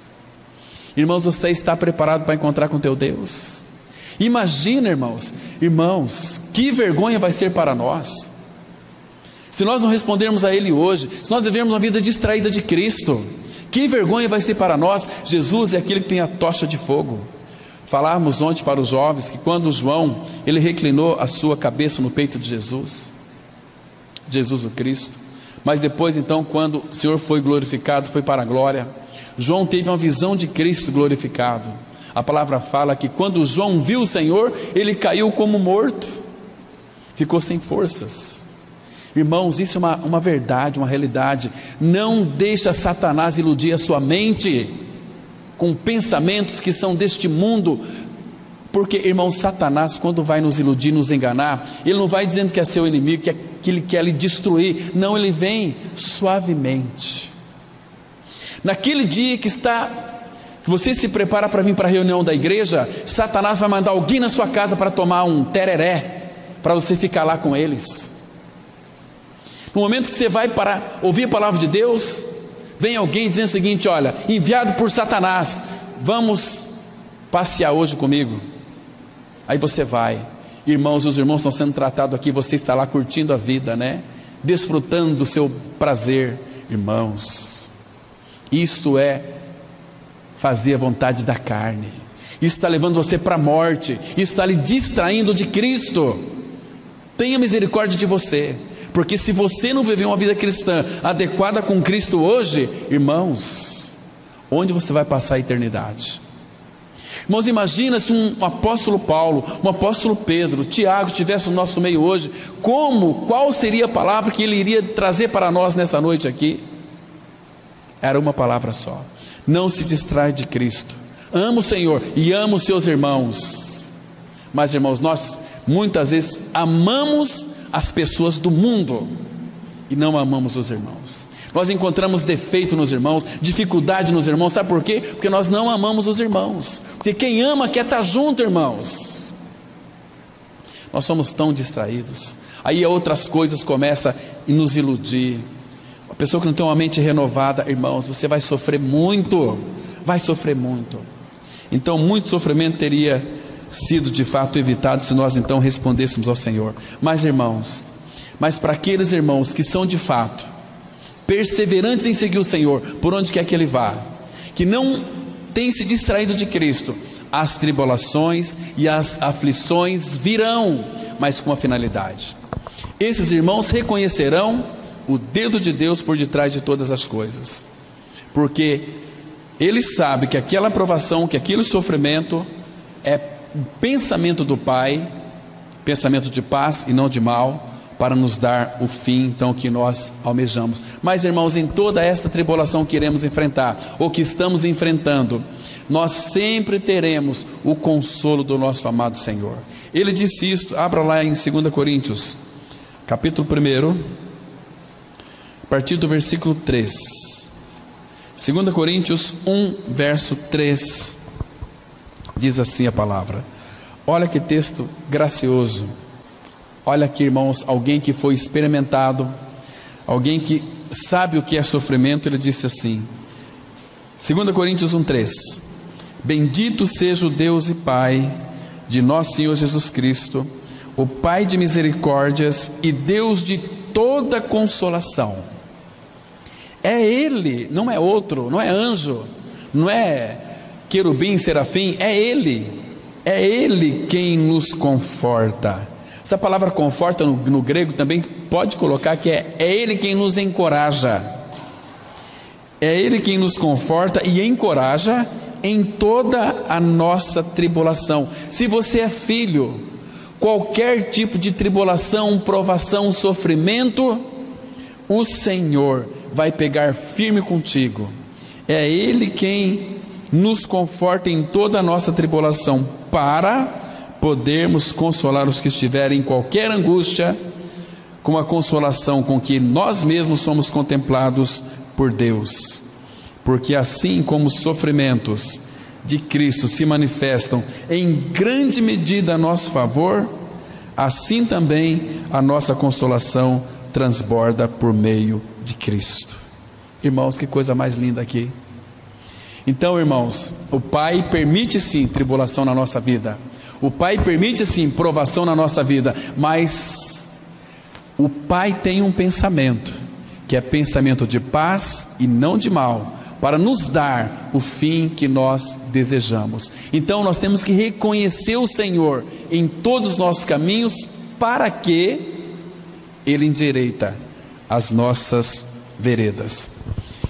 Speaker 1: Irmãos, você está preparado para encontrar com teu Deus? Imagina, irmãos, que vergonha vai ser para nós, se nós não respondermos a Ele hoje, se nós vivermos uma vida distraída de Cristo. Que vergonha vai ser para nós. Jesus é aquele que tem a tocha de fogo. Falávamos ontem para os jovens que quando João, ele reclinou a sua cabeça no peito de Jesus o Cristo, mas depois então, quando o Senhor foi glorificado, foi para a glória, João teve uma visão de Cristo glorificado. A palavra fala que quando João viu o Senhor, ele caiu como morto, ficou sem forças. Irmãos, isso é uma verdade, uma realidade. Não deixa Satanás iludir a sua mente com pensamentos que são deste mundo, porque, irmão, Satanás, quando vai nos iludir, nos enganar, ele não vai dizendo que é seu inimigo, que ele quer lhe destruir. Não, ele vem suavemente. Naquele dia que você se prepara para vir para a reunião da igreja, Satanás vai mandar alguém na sua casa para tomar um tereré, para você ficar lá com eles. No momento que você vai para ouvir a palavra de Deus, vem alguém dizendo o seguinte: olha, enviado por Satanás, vamos passear hoje comigo. Aí você vai. Irmãos, os irmãos estão sendo tratados aqui, você está lá curtindo a vida, né? desfrutando do seu prazer. Irmãos, isso é fazer a vontade da carne, isso está levando você para a morte, isso está lhe distraindo de Cristo. Tenha misericórdia de você, porque se você não viver uma vida cristã adequada com Cristo hoje, irmãos, onde você vai passar a eternidade? Irmãos, imagina se um apóstolo Paulo, um apóstolo Pedro, Tiago estivesse no nosso meio hoje, qual seria a palavra que ele iria trazer para nós nessa noite aqui? Era uma palavra só: não se distrai de Cristo. Ama o Senhor e ama os seus irmãos. Mas, irmãos, nós muitas vezes amamos as pessoas do mundo e não amamos os irmãos. Nós encontramos defeito nos irmãos, dificuldade nos irmãos. Sabe por quê? Porque nós não amamos os irmãos. Porque quem ama quer estar junto, irmãos. Nós somos tão distraídos. Aí outras coisas começam a nos iludir. A pessoa que não tem uma mente renovada, irmãos, você vai sofrer muito. Vai sofrer muito. Então muito sofrimento teria sido de fato evitado se nós então respondêssemos ao Senhor. Mas, irmãos, para aqueles irmãos que são de fato perseverantes em seguir o Senhor, por onde quer que Ele vá, que não tem se distraído de Cristo, as tribulações e as aflições virão, mas com a finalidade. Esses irmãos reconhecerão o dedo de Deus por detrás de todas as coisas, porque eles sabem que aquela provação, que aquele sofrimento é um pensamento do Pai, pensamento de paz e não de mal, para nos dar o fim então que nós almejamos. Mas, irmãos, em toda esta tribulação que iremos enfrentar, ou que estamos enfrentando, nós sempre teremos o consolo do nosso amado Senhor. Ele disse isto, abra lá em 2 Coríntios, capítulo 1, a partir do versículo 3. 2 Coríntios 1, verso 3, diz assim a palavra. Olha que texto gracioso. Olha aqui, irmãos, alguém que foi experimentado, alguém que sabe o que é sofrimento. Ele disse assim, 2 Coríntios 1,3: Bendito seja o Deus e Pai de nosso Senhor Jesus Cristo, o Pai de misericórdias e Deus de toda consolação. É Ele, não é outro, não é anjo, não é querubim, serafim, é Ele quem nos conforta. Essa palavra conforta no grego também pode colocar que é Ele quem nos encoraja. É Ele quem nos conforta e encoraja em toda a nossa tribulação. Se você é filho, qualquer tipo de tribulação, provação, sofrimento, o Senhor vai pegar firme contigo. É Ele quem nos conforta em toda a nossa tribulação, para podermos consolar os que estiverem em qualquer angústia, com a consolação com que nós mesmos somos contemplados por Deus. Porque assim como os sofrimentos de Cristo se manifestam em grande medida a nosso favor, assim também a nossa consolação transborda por meio de Cristo. Irmãos, que coisa mais linda aqui. Então, irmãos, o Pai permite sim tribulação na nossa vida, o Pai permite sim provação na nossa vida, mas o Pai tem um pensamento, que é pensamento de paz e não de mal, para nos dar o fim que nós desejamos. Então nós temos que reconhecer o Senhor em todos os nossos caminhos, para que Ele endireita as nossas veredas.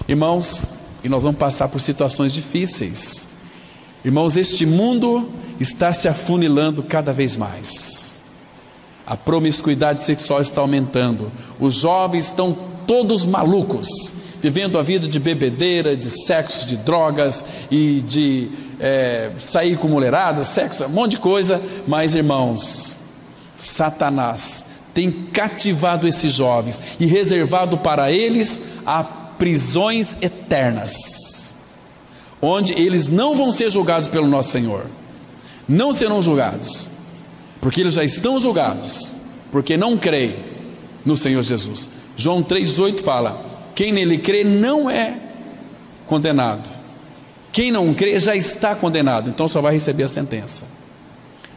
Speaker 1: Irmãos, e nós vamos passar por situações difíceis. Irmãos, este mundo está se afunilando cada vez mais. A promiscuidade sexual está aumentando. Os jovens estão todos malucos, vivendo a vida de bebedeira, de sexo, de drogas e de sair com mulherada, sexo, um monte de coisa. Mas, irmãos, Satanás tem cativado esses jovens e reservado para eles a prisões eternas, onde eles não vão ser julgados pelo nosso Senhor. Não serão julgados, porque eles já estão julgados, porque não creem no Senhor Jesus. João 3,8 fala: quem nele crê não é condenado, quem não crê já está condenado, então só vai receber a sentença.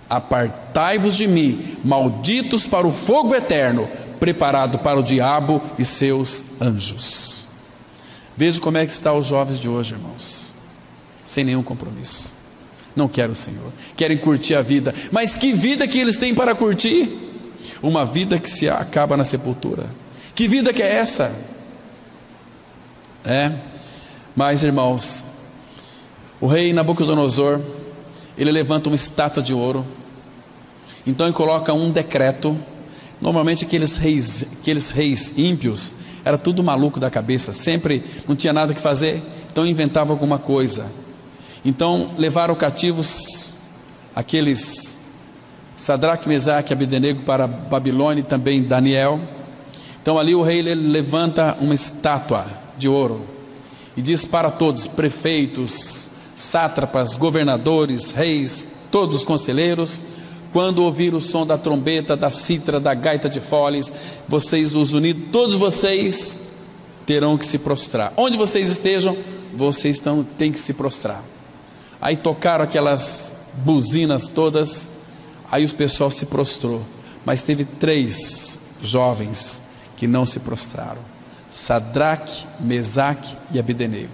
Speaker 1: apartai-vos de mim, malditos para o fogo eterno, preparado para o diabo e seus anjos. Veja como é que estão os jovens de hoje, irmãos, sem nenhum compromisso. Não quero o Senhor, querem curtir a vida, mas que vida que eles têm para curtir? Uma vida que se acaba na sepultura. Que vida que é essa? Mas irmãos, o rei Nabucodonosor, ele levanta uma estátua de ouro. Então ele coloca um decreto. Normalmente aqueles reis ímpios era tudo maluco da cabeça, sempre não tinha nada que fazer, então inventava alguma coisa. Então levaram cativos aqueles Sadraque, Mesaque e Abdenego para Babilônia, e também Daniel. Então ali o rei levanta uma estátua de ouro e diz para todos, prefeitos, sátrapas, governadores, reis, todos os conselheiros: quando ouvir o som da trombeta, da cítara, da gaita de foles, vocês os unidos, todos vocês terão que se prostrar. Onde vocês estejam, vocês têm que se prostrar. Aí tocaram aquelas buzinas todas, aí o pessoal se prostrou, mas teve 3 jovens que não se prostraram: Sadraque, Mesaque e Abdenego.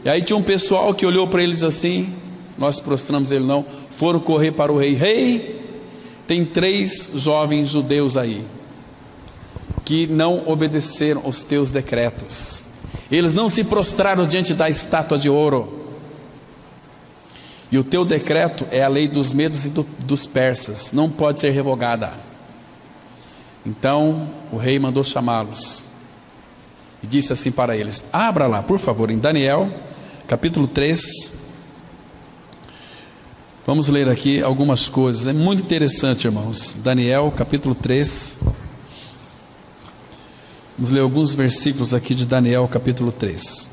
Speaker 1: E aí tinha um pessoal que olhou para eles assim: nós prostramos, ele não. Foram correr para o rei: rei, tem 3 jovens judeus aí que não obedeceram aos teus decretos, eles não se prostraram diante da estátua de ouro, e o teu decreto é a lei dos medos e dos persas, não pode ser revogada. Então o rei mandou chamá-los e disse assim para eles: abra lá, por favor, em Daniel capítulo 3. Vamos ler aqui algumas coisas, é muito interessante, irmãos. Daniel capítulo 3. Vamos ler alguns versículos aqui de Daniel capítulo 3.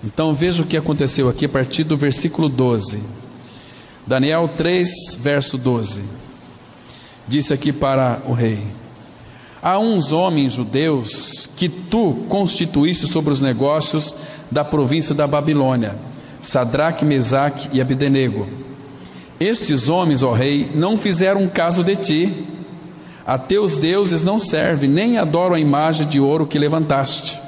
Speaker 1: Então veja o que aconteceu aqui a partir do versículo 12. Daniel 3, verso 12. Disse aqui para o rei: há uns homens judeus que tu constituíste sobre os negócios da província da Babilônia, Sadraque, Mesaque e Abdenego. Estes homens, ó rei, não fizeram caso de ti. A teus deuses não servem, nem adoram a imagem de ouro que levantaste.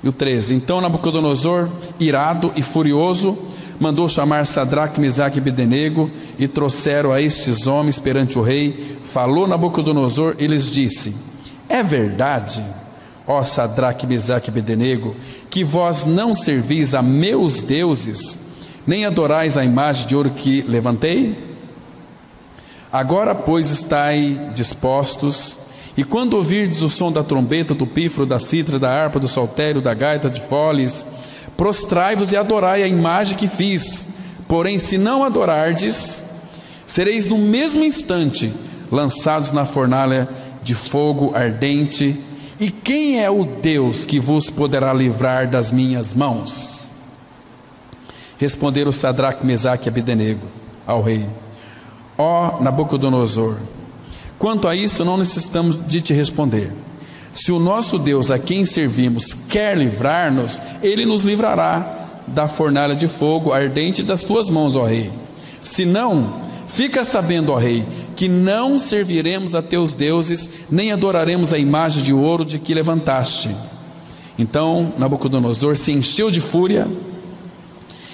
Speaker 1: E o 13: então Nabucodonosor, irado e furioso, mandou chamar Sadraque, Mesaque e Abdenego, e trouxeram a estes homens perante o rei. Falou Nabucodonosor e lhes disse: é verdade, ó Sadraque, Mesaque e Abdenego, que vós não servis a meus deuses, nem adorais a imagem de ouro que levantei? Agora, pois, estai dispostos, e quando ouvirdes o som da trombeta, do pífaro, da cítara, da harpa, do saltério, da gaita de foles, prostrai-vos e adorai a imagem que fiz. Porém, se não adorardes, sereis no mesmo instante lançados na fornalha de fogo ardente. E quem é o Deus que vos poderá livrar das minhas mãos? Responderam Sadraque, Mesaque e Abdenego ao rei: ó Nabucodonosor, quanto a isso não necessitamos de te responder. Se o nosso Deus, a quem servimos, quer livrar-nos, ele nos livrará da fornalha de fogo ardente das tuas mãos, ó rei. Se não, fica sabendo, ó rei, que não serviremos a teus deuses, nem adoraremos a imagem de ouro de que levantaste. Então Nabucodonosor se encheu de fúria,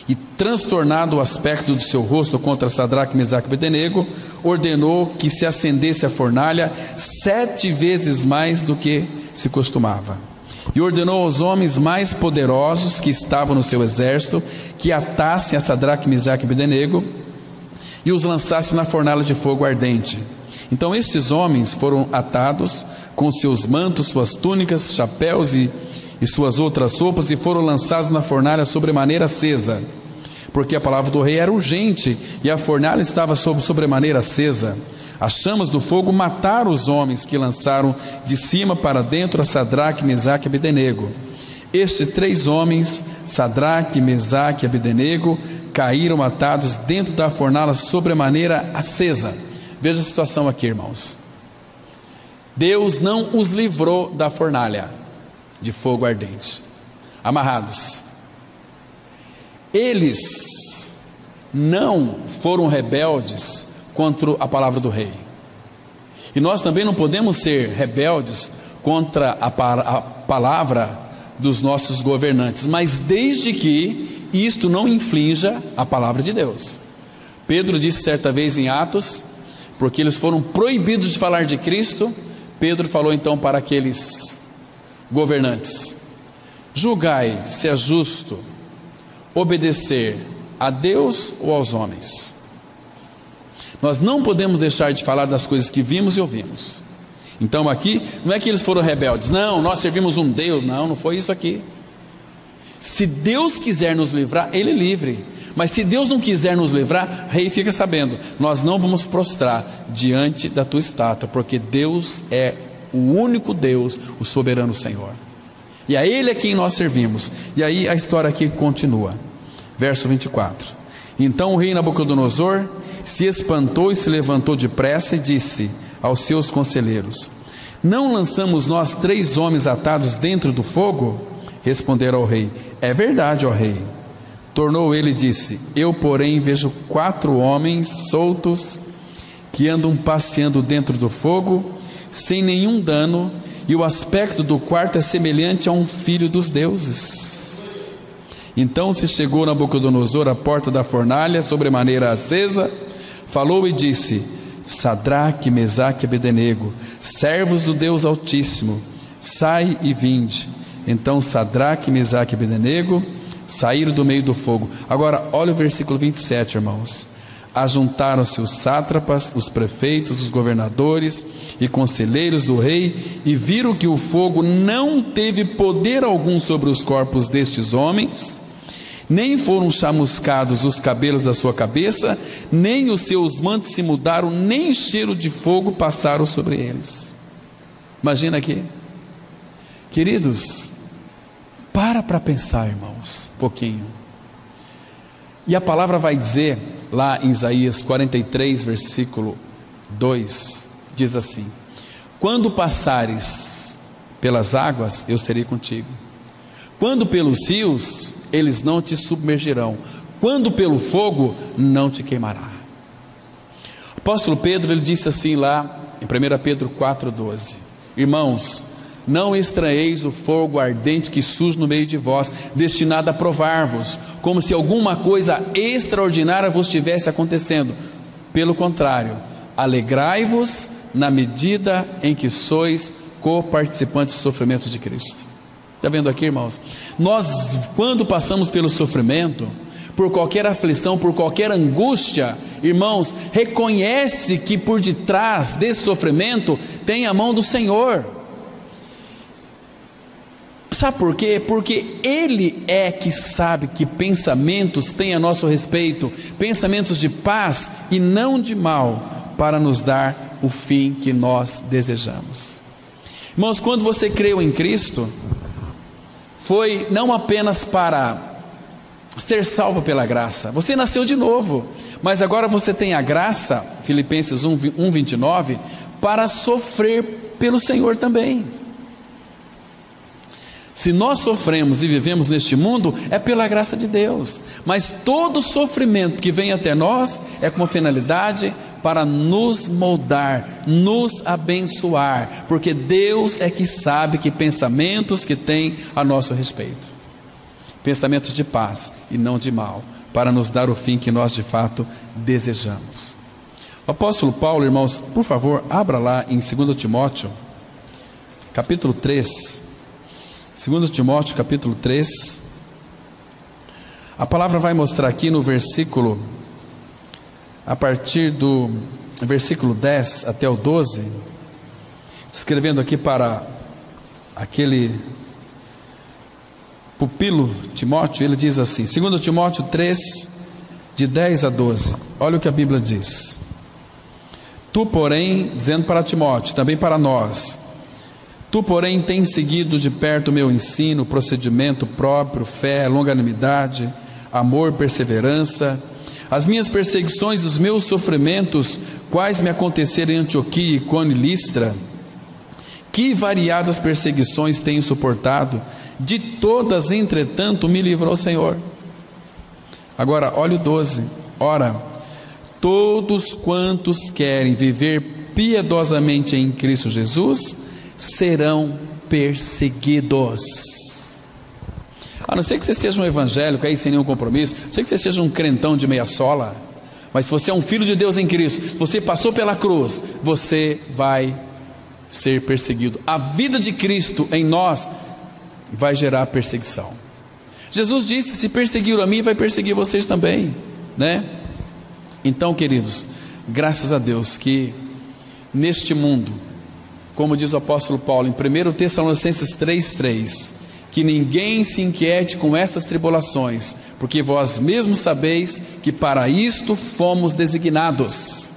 Speaker 1: e transtornado o aspecto do seu rosto contra Sadraque, Mesaque e Abdenego, ordenou que se acendesse a fornalha 7 vezes mais do que se costumava. E ordenou aos homens mais poderosos que estavam no seu exército que atassem a Sadraque, Mesaque e Abdenego e os lançassem na fornalha de fogo ardente. Então estes homens foram atados com seus mantos, suas túnicas, chapéus e suas outras roupas, e foram lançados na fornalha sobremaneira acesa, porque a palavra do rei era urgente, e a fornalha estava sobremaneira acesa. As chamas do fogo mataram os homens que lançaram de cima para dentro a Sadraque, Mesaque e Abdenego. Estes 3 homens, Sadraque, Mesaque e Abdenego, caíram atados dentro da fornalha sobremaneira acesa. Veja a situação aqui, irmãos. Deus não os livrou da fornalha de fogo ardente, amarrados. Eles não foram rebeldes contra a palavra do rei. E nós também não podemos ser rebeldes contra a palavra dos nossos governantes, mas desde que isto não infrinja a palavra de Deus. Pedro disse certa vez em Atos, porque eles foram proibidos de falar de Cristo, Pedro falou então para aqueles governantes: julgai se é justo obedecer a Deus ou aos homens. Nós não podemos deixar de falar das coisas que vimos e ouvimos. Então aqui, não é que eles foram rebeldes, não, nós servimos um Deus, não foi isso aqui. Se Deus quiser nos livrar, Ele livre. Mas se Deus não quiser nos livrar, rei, fica sabendo, nós não vamos prostrar diante da tua estátua, porque Deus é o único Deus, o soberano Senhor, e a Ele é quem nós servimos. E aí a história aqui continua, verso 24. Então o rei Nabucodonosor se espantou e se levantou depressa e disse aos seus conselheiros: não lançamos nós 3 homens atados dentro do fogo? Responderam ao rei: é verdade, ó rei. Tornou ele e disse: eu porém vejo 4 homens soltos que andam passeando dentro do fogo sem nenhum dano, e o aspecto do quarto é semelhante a um filho dos deuses. Então se chegou Nabucodonosor à porta da fornalha, sobremaneira acesa, falou e disse: Sadraque, Mesaque e Abdenego, servos do Deus Altíssimo, sai e vinde. Então Sadraque, Mesaque e Abdenego saíram do meio do fogo. Agora olha o versículo 27, irmãos. Ajuntaram-se os sátrapas, os prefeitos, os governadores e conselheiros do rei, e viram que o fogo não teve poder algum sobre os corpos destes homens, nem foram chamuscados os cabelos da sua cabeça, nem os seus mantos se mudaram, nem cheiro de fogo passaram sobre eles. Imagina aqui, queridos, para pensar, irmãos, um pouquinho. E a palavra vai dizer lá em Isaías 43, versículo 2, diz assim: quando passares pelas águas, eu serei contigo. Quando pelos rios, eles não te submergirão. Quando pelo fogo, não te queimará. O apóstolo Pedro, ele disse assim lá em 1 Pedro 4,12: irmãos, não estranheis o fogo ardente que surge no meio de vós, destinado a provar-vos, como se alguma coisa extraordinária vos estivesse acontecendo. Pelo contrário, alegrai-vos na medida em que sois co-participantes dos sofrimentos de Cristo. Está vendo aqui, irmãos? Nós, quando passamos pelo sofrimento, por qualquer aflição, por qualquer angústia, irmãos, reconhece que por detrás desse sofrimento tem a mão do Senhor. Sabe por quê? Porque Ele é que sabe que pensamentos tem a nosso respeito, pensamentos de paz e não de mal, para nos dar o fim que nós desejamos. Irmãos, quando você creu em Cristo, foi não apenas para ser salvo pela graça, você nasceu de novo, mas agora você tem a graça, Filipenses 1:29, para sofrer pelo Senhor também. Se nós sofremos e vivemos neste mundo, é pela graça de Deus, mas todo sofrimento que vem até nós é com uma finalidade para nos moldar, nos abençoar, porque Deus é que sabe que pensamentos que tem a nosso respeito, pensamentos de paz e não de mal, para nos dar o fim que nós de fato desejamos. O apóstolo Paulo, irmãos, por favor, abra lá em 2 Timóteo, capítulo 3, 2 Timóteo capítulo 3, a palavra vai mostrar aqui no versículo, a partir do versículo 10 até o 12, escrevendo aqui para aquele pupilo Timóteo, ele diz assim, 2 Timóteo 3, de 10 a 12, olha o que a Bíblia diz: tu porém, dizendo para Timóteo, também para nós, tu porém tens seguido de perto o meu ensino, procedimento próprio, fé, longanimidade, amor, perseverança, as minhas perseguições, os meus sofrimentos, quais me aconteceram em Antioquia, Icônio e Listra. Que variadas perseguições tenho suportado, de todas, entretanto, me livrou o Senhor. Agora, olha o 12: Ora, todos quantos querem viver piedosamente em Cristo Jesus serão perseguidos. A não ser que você seja um evangélico aí sem nenhum compromisso, a não ser que você seja um crentão de meia sola, mas se você é um filho de Deus em Cristo, se você passou pela cruz, você vai ser perseguido. A vida de Cristo em nós vai gerar perseguição. Jesus disse: se perseguiram a mim, vai perseguir vocês também, né? Então, queridos, graças a Deus que neste mundo, como diz o apóstolo Paulo em 1 Tessalonicenses 3,3, que ninguém se inquiete com essas tribulações, porque vós mesmos sabeis que para isto fomos designados.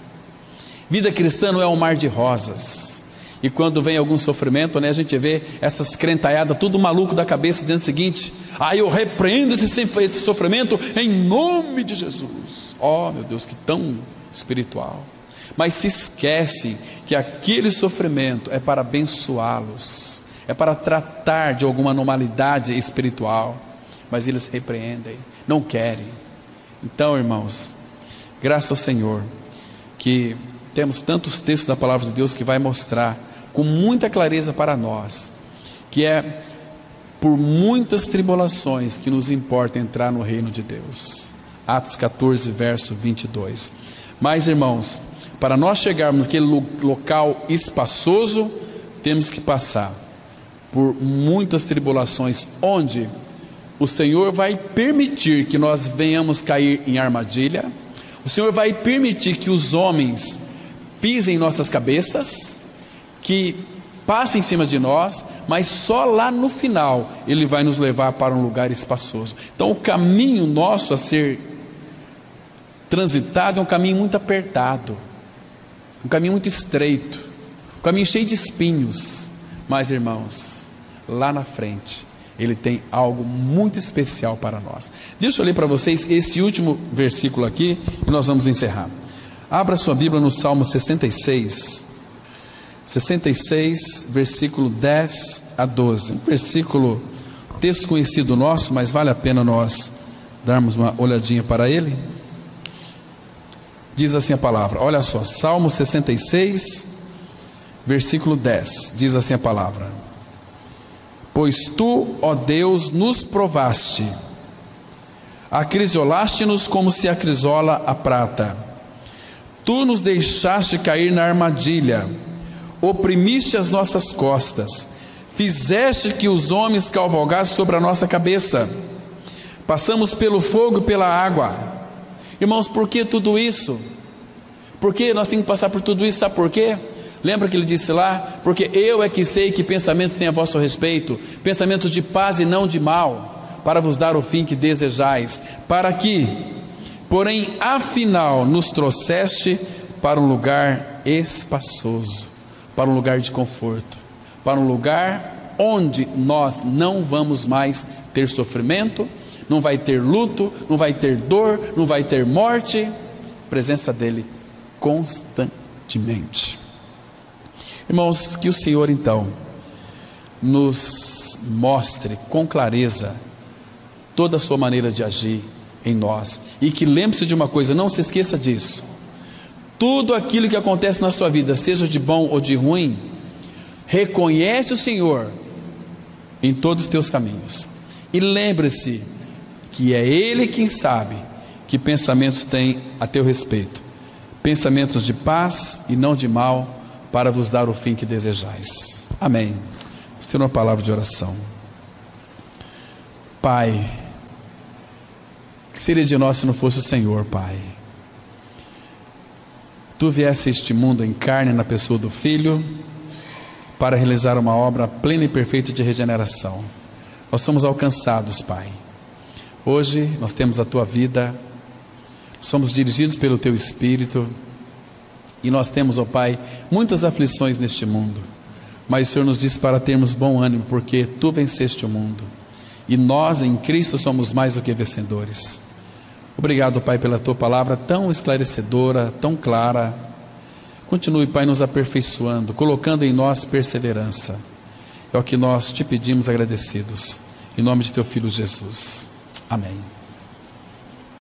Speaker 1: Vida cristã não é um mar de rosas. E quando vem algum sofrimento, né, a gente vê essas crentaiadas tudo maluco da cabeça, dizendo o seguinte: eu repreendo esse sofrimento em nome de Jesus. Oh meu Deus, que tão espiritual. Mas se esquecem que aquele sofrimento é para abençoá-los, é para tratar de alguma anormalidade espiritual, mas eles repreendem, não querem. Então, irmãos, graças ao Senhor que temos tantos textos da palavra de Deus que vai mostrar com muita clareza para nós que é por muitas tribulações que nos importa entrar no reino de Deus. Atos 14, verso 22. Mas, irmãos, para nós chegarmos naquele local espaçoso, temos que passar por muitas tribulações, onde o Senhor vai permitir que nós venhamos cair em armadilha. O Senhor vai permitir que os homens pisem em nossas cabeças, que passem em cima de nós, mas só lá no final Ele vai nos levar para um lugar espaçoso. Então o caminho nosso a ser transitado é um caminho muito apertado, um caminho muito estreito, um caminho cheio de espinhos. Mas, irmãos, lá na frente Ele tem algo muito especial para nós. Deixa eu ler para vocês esse último versículo aqui e nós vamos encerrar. Abra sua Bíblia no Salmo 66, versículo 10 a 12. Um versículo desconhecido nosso, mas vale a pena nós darmos uma olhadinha para ele. Diz assim a palavra, olha só, Salmo 66, versículo 10, diz assim a palavra: pois tu, ó Deus, nos provaste, acrisolaste-nos como se acrisola a prata. Tu nos deixaste cair na armadilha, oprimiste as nossas costas, fizeste que os homens cavalgassem sobre a nossa cabeça. Passamos pelo fogo e pela água. Irmãos, por que tudo isso? Por que nós temos que passar por tudo isso? Sabe por quê? Lembra que ele disse lá: porque eu é que sei que pensamentos têm a vosso respeito, pensamentos de paz e não de mal, para vos dar o fim que desejais. Para que, porém, afinal nos trouxeste para um lugar espaçoso, para um lugar de conforto, para um lugar onde nós não vamos mais ter sofrimento, não vai ter luto, não vai ter dor, não vai ter morte. Presença dele constantemente. Irmãos, que o Senhor então nos mostre com clareza toda a sua maneira de agir em nós, e que lembre-se de uma coisa, não se esqueça disso: tudo aquilo que acontece na sua vida, seja de bom ou de ruim, reconhece o Senhor em todos os teus caminhos, e lembre-se que é Ele quem sabe que pensamentos tem a teu respeito, pensamentos de paz e não de mal, para vos dar o fim que desejais. Amém. Vamos ter uma palavra de oração. Pai, que seria de nós se não fosse o Senhor, Pai? Tu viesse a este mundo em carne, na pessoa do Filho, para realizar uma obra plena e perfeita de regeneração. Nós somos alcançados, Pai. Hoje nós temos a Tua vida, somos dirigidos pelo Teu Espírito, e nós temos, ó Pai, muitas aflições neste mundo, mas o Senhor nos diz para termos bom ânimo, porque Tu venceste o mundo, e nós em Cristo somos mais do que vencedores. Obrigado, Pai, pela Tua palavra tão esclarecedora, tão clara. Continue, Pai, nos aperfeiçoando, colocando em nós perseverança. É o que nós Te pedimos agradecidos, em nome de Teu Filho Jesus. Amém.